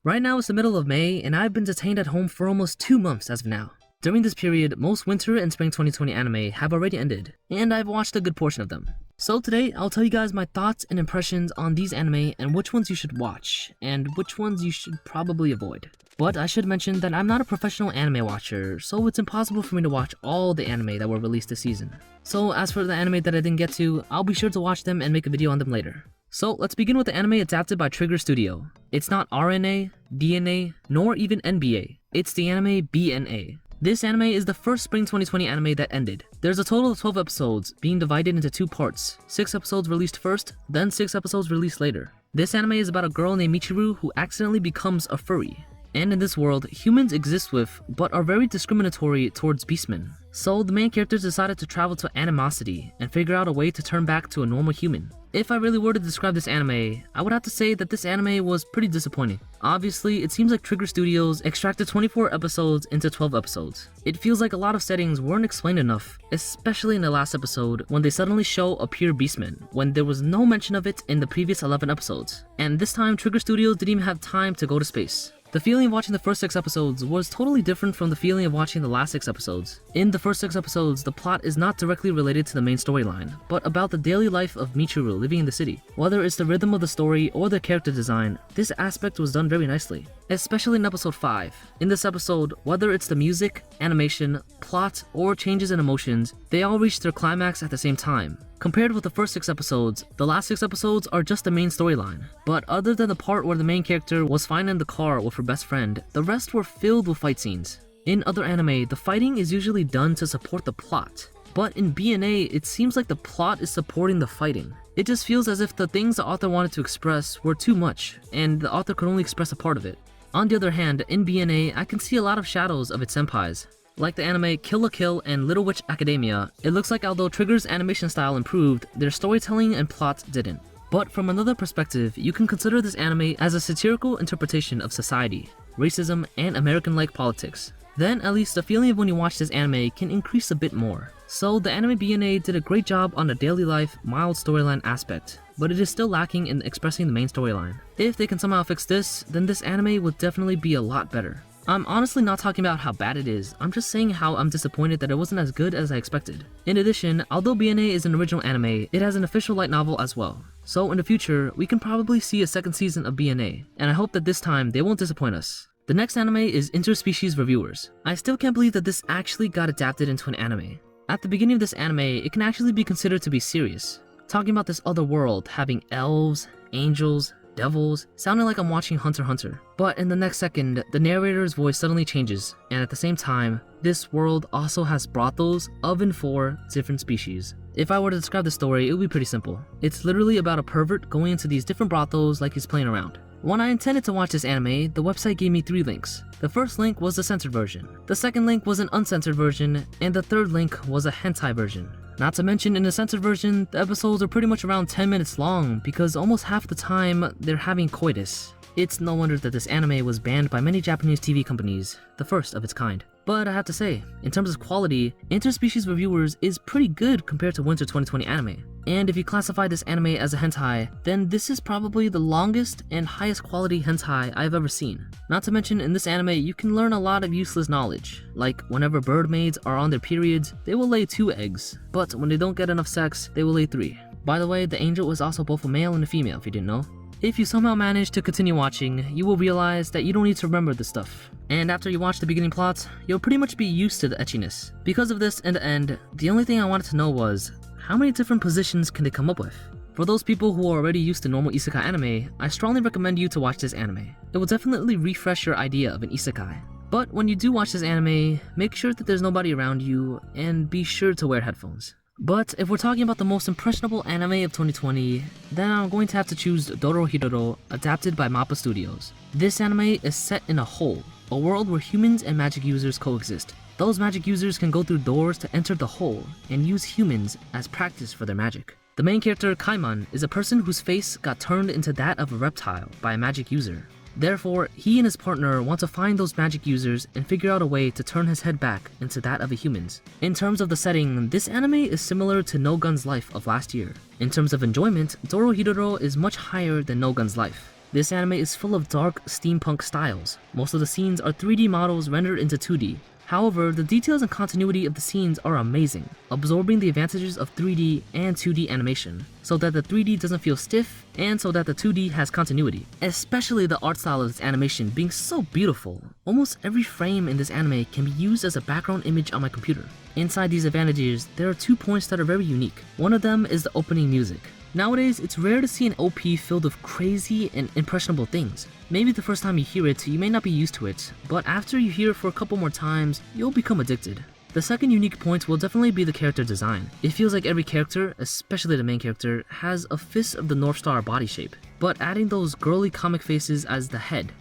Right now it's the middle of May, and I've been detained at home for almost 2 months as of now. During this period, most winter and spring 2020 anime have already ended, and I've watched a good portion of them. So today, I'll tell you guys my thoughts and impressions on these anime and which ones you should watch, and which ones you should probably avoid. But I should mention that I'm not a professional anime watcher, so it's impossible for me to watch all the anime that were released this season. So as for the anime that I didn't get to, I'll be sure to watch them and make a video on them later. So let's begin with the anime adapted by Triggerstudio. It's not RNA, DNA, nor even NBA. It's the anime BNA. This anime is the first spring 2020 anime that ended. There's a total of 12 episodes, being divided into 2 parts. 6 episodes released first, then 6 episodes released later. This anime is about a girl named Michiru who accidentally becomes a furry. And in this world, humans exist with, but are very discriminatory towards beastmen. So the main characters decided to travel to Animosity and figure out a way to turn back to a normal human. If I really were to describe this anime, I would have to say that this anime was pretty disappointing. Obviously, it seems like Trigger Studios extracted 24 episodes into 12 episodes. It feels like a lot of settings weren't explained enough, especially in the last episode when they suddenly show a pure beastman, when there was no mention of it in the previous 11 episodes. And this time, Trigger Studios didn't even have time to go to space. The feeling of watching the first 6 episodes was totally different from the feeling of watching the last 6 episodes. In the first 6 episodes, the plot is not directly related to the main storyline, but about the daily life of Michiru living in the city. Whether it's the rhythm of the story or the character design, this aspect was done very nicely, especially in episode 5. In this episode, whether it's the music, animation, plot, or changes in emotions, they all reach their climax at the same time. Compared with the first 6 episodes, the last 6 episodes are just the main storyline. But other than the part where the main character was fine in the car with her best friend, the rest were filled with fight scenes. In other anime, the fighting is usually done to support the plot. But in BNA, it seems like the plot is supporting the fighting. It just feels as if the things the author wanted to express were too much, and the author could only express a part of it. On the other hand, in BNA, I can see a lot of shadows of its senpais. Like the anime Killakill and littlewitchacademia, it looks like although Trigger's animation style improved, their storytelling and plot didn't. But from another perspective, you can consider this anime as a satirical interpretation of society, racism, and American-like politics. Then at least the feeling of when you watch this anime can increase a bit more. So the anime BNA did a great job on the daily life, mild storyline aspect, but it is still lacking in expressing the main storyline. If they can somehow fix this, then this anime would definitely be a lot better. I'm honestly not talking about how bad it is, I'm just saying how I'm disappointed that it wasn't as good as I expected. In addition, although BNA is an original anime, it has an official light novel as well. So in the future, we can probably see a second season of BNA, and I hope that this time they won't disappoint us. The next anime is Interspecies Reviewers. I still can't believe that this actually got adapted into an anime. At the beginning of this anime, it can actually be considered to be serious, talking about this other world having elves, angels, devils, sounding like I'm watching Hunter x Hunter. But in the next second, the narrator's voice suddenly changes, and at the same time, this world also has brothels of and for different species. If I were to describe the story, it would be pretty simple. It's literally about a pervert going into these different brothels like he's playing around. When I intended to watch this anime, the website gave me 3 links. The first link was the censored version, the second link was an uncensored version, and the third link was a hentai version. Not to mention, in the censored version, the episodes are pretty much around 10 minutes long because almost half the time they're having coitus. It's no wonder that this anime was banned by many Japanese TV companies, the first of its kind. But I have to say, in terms of quality, Interspecies Reviewers is pretty good compared to winter 2020 anime. And if you classify this anime as a hentai, then this is probably the longest and highest quality hentai I've ever seen. Not to mention, in this anime you can learn a lot of useless knowledge, like whenever bird maids are on their periods, they will lay 2 eggs, but when they don't get enough sex, they will lay 3. By the way, the angel is also both a male and a female if you didn't know. If you somehow manage to continue watching, you will realize that you don't need to remember this stuff. And after you watch the beginning plot, you'll pretty much be used to the etchiness. Because of this, in the end, the only thing I wanted to know was, how many different positions can they come up with? For those people who are already used to normal isekai anime, I strongly recommend you to watch this anime. It will definitely refresh your idea of an isekai. But when you do watch this anime, make sure that there's nobody around you, and be sure to wear headphones. But if we're talking about the most impressionable anime of 2020, then I'm going to have to choose Dorohedoro, adapted by Mappastudio. This anime is set in a hole, a world where humans and magic users coexist. Those magic users can go through doors to enter the hole and use humans as practice for their magic. The main character, Kaiman, is a person whose face got turned into that of a reptile by a magic user. Therefore, he and his partner want to find those magic users and figure out a way to turn his head back into that of a human's. In terms of the setting, this anime is similar to No Gun's Life of last year. In terms of enjoyment, Dorohedoro is much higher than No Gun's Life. This anime is full of dark steampunk styles. Most of the scenes are 3D models rendered into 2D. However, the details and continuity of the scenes are amazing, absorbing the advantages of 3D and 2D animation, so that the 3D doesn't feel stiff, and so that the 2D has continuity. Especially the art style of this animation being so beautiful. Almost every frame in this anime can be used as a background image on my computer. Inside these advantages, there are 2 points that are very unique. One of them is the opening music. Nowadays, it's rare to see an OP filled with crazy and impressionable things. Maybe the first time you hear it, you may not be used to it, but after you hear it for a couple more times, you'll become addicted. The second unique point will definitely be the character design. It feels like every character, especially the main character, has a fist of the North Star body shape, but adding those girly comic faces as the head.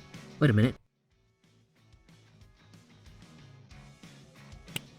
Wait a minute.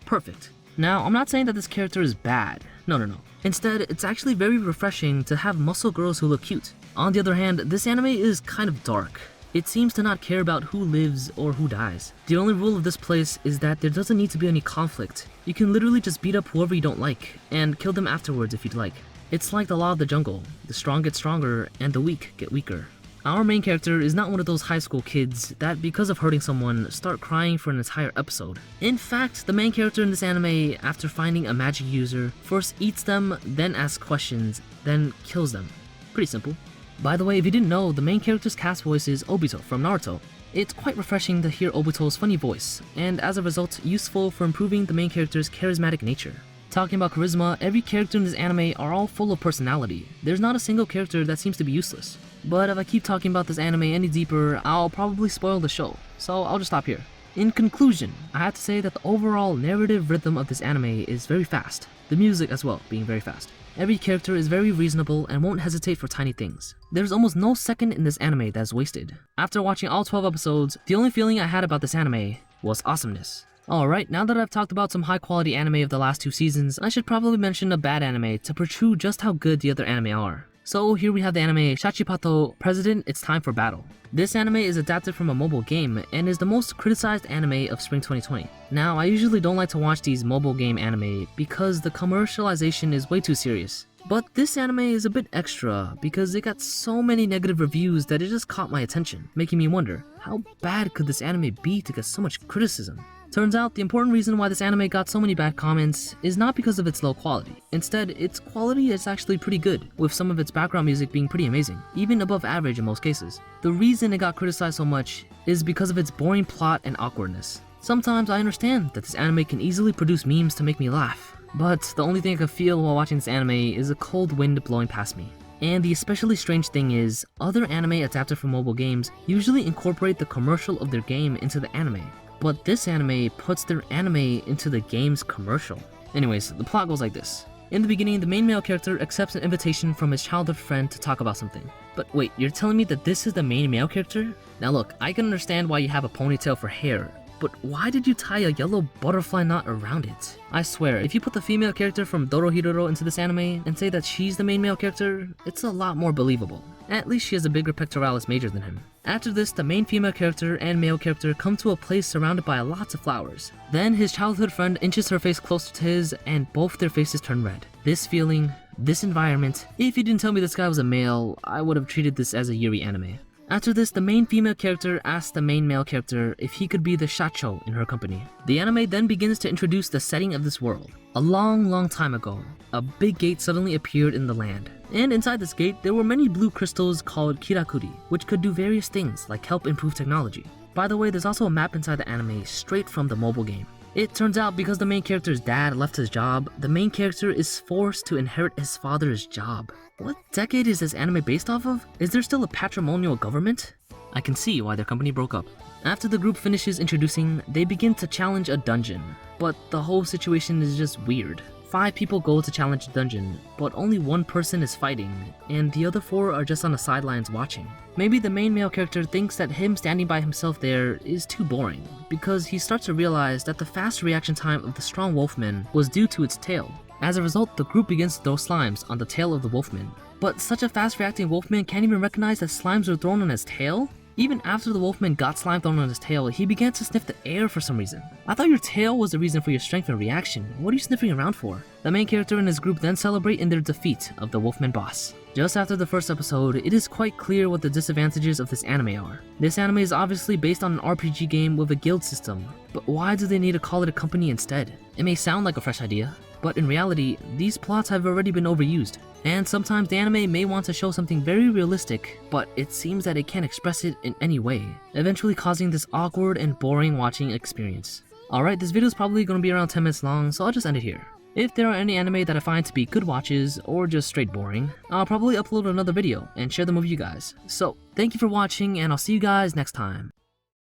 Perfect. Now, I'm not saying that this character is bad. No. Instead, it's actually very refreshing to have muscle girls who look cute. On the other hand, this anime is kind of dark. It seems to not care about who lives or who dies. The only rule of this place is that there doesn't need to be any conflict. You can literally just beat up whoever you don't like, and kill them afterwards if you'd like. It's like the law of the jungle. The strong get stronger, and the weak get weaker. Our main character is not one of those high school kids that, because of hurting someone, start crying for an entire episode. In fact, the main character in this anime, after finding a magic user, first eats them, then asks questions, then kills them. Pretty simple. By the way, if you didn't know, the main character's cast voice is Obito from Naruto. It's quite refreshing to hear Obito's funny voice, and as a result, useful for improving the main character's charismatic nature. Talking about charisma, every character in this anime are all full of personality. There's not a single character that seems to be useless. But if I keep talking about this anime any deeper, I'll probably spoil the show, so I'll just stop here. In conclusion, I have to say that the overall narrative rhythm of this anime is very fast, the music as well being very fast. Every character is very reasonable and won't hesitate for tiny things. There's almost no second in this anime that's wasted. After watching all 12 episodes, the only feeling I had about this anime was awesomeness. Alright, now that I've talked about some high quality anime of the last 2 seasons, I should probably mention a bad anime to protrude just how good the other anime are. So here we have the anime Shachibato, President, It's Time for Battle. This anime is adapted from a mobile game and is the most criticized anime of spring 2020. Now, I usually don't like to watch these mobile game anime because the commercialization is way too serious. But this anime is a bit extra because it got so many negative reviews that it just caught my attention, making me wonder, how bad could this anime be to get so much criticism? Turns out the important reason why this anime got so many bad comments is not because of its low quality. Instead, its quality is actually pretty good, with some of its background music being pretty amazing, even above average in most cases. The reason it got criticized so much is because of its boring plot and awkwardness. Sometimes I understand that this anime can easily produce memes to make me laugh, but the only thing I could feel while watching this anime is a cold wind blowing past me. And the especially strange thing is, other anime adapted from mobile games usually incorporate the commercial of their game into the anime. But this anime puts their anime into the game's commercial. Anyways, the plot goes like this. In the beginning, the main male character accepts an invitation from his childhood friend to talk about something. But wait, you're telling me that this is the main male character? Now look, I can understand why you have a ponytail for hair, but why did you tie a yellow butterfly knot around it? I swear, if you put the female character from Dorohedoro into this anime and say that she's the main male character, it's a lot more believable. At least she has a bigger pectoralis major than him. After this, the main female character and male character come to a place surrounded by lots of flowers. Then his childhood friend inches her face closer to his and both their faces turn red. This feeling, this environment, if you didn't tell me this guy was a male, I would have treated this as a Yuri anime. After this, the main female character asks the main male character if he could be the shacho in her company. The anime then begins to introduce the setting of this world. A long time ago, a big gate suddenly appeared in the land. And inside this gate, there were many blue crystals called killlakill, which could do various things like help improve technology. By the way, there's also a map inside the anime straight from the mobile game. It turns out because the main character's dad left his job, the main character is forced to inherit his father's job. What decade is this anime based off of? Is there still a patrimonial government? I can see why their company broke up. After the group finishes introducing, they begin to challenge a dungeon. But the whole situation is just weird. 5 people go to challenge the dungeon, but only 1 person is fighting, and the other 4 are just on the sidelines watching. Maybe the main male character thinks that him standing by himself there is too boring, because he starts to realize that the fast reaction time of the strong wolfman was due to its tail. As a result, the group begins to throw slimes on the tail of the wolfman. But such a fast reacting wolfman can't even recognize that slimes are thrown on his tail? Even after the wolfman got slime thrown on his tail, he began to sniff the air for some reason. I thought your tail was the reason for your strength and reaction. What are you sniffing around for? The main character and his group then celebrate in their defeat of the wolfman boss. Just after the first episode, it is quite clear what the disadvantages of this anime are. This anime is obviously based on an RPG game with a guild system, but why do they need to call it a company instead? It may sound like a fresh idea, but in reality, these plots have already been overused. And sometimes the anime may want to show something very realistic, but it seems that it can't express it in any way, eventually causing this awkward and boring watching experience. Alright, this video is probably going to be around 10 minutes long, so I'll just end it here. If there are any anime that I find to be good watches, or just straight boring, I'll probably upload another video and share them with you guys. So, thank you for watching, and I'll see you guys next time.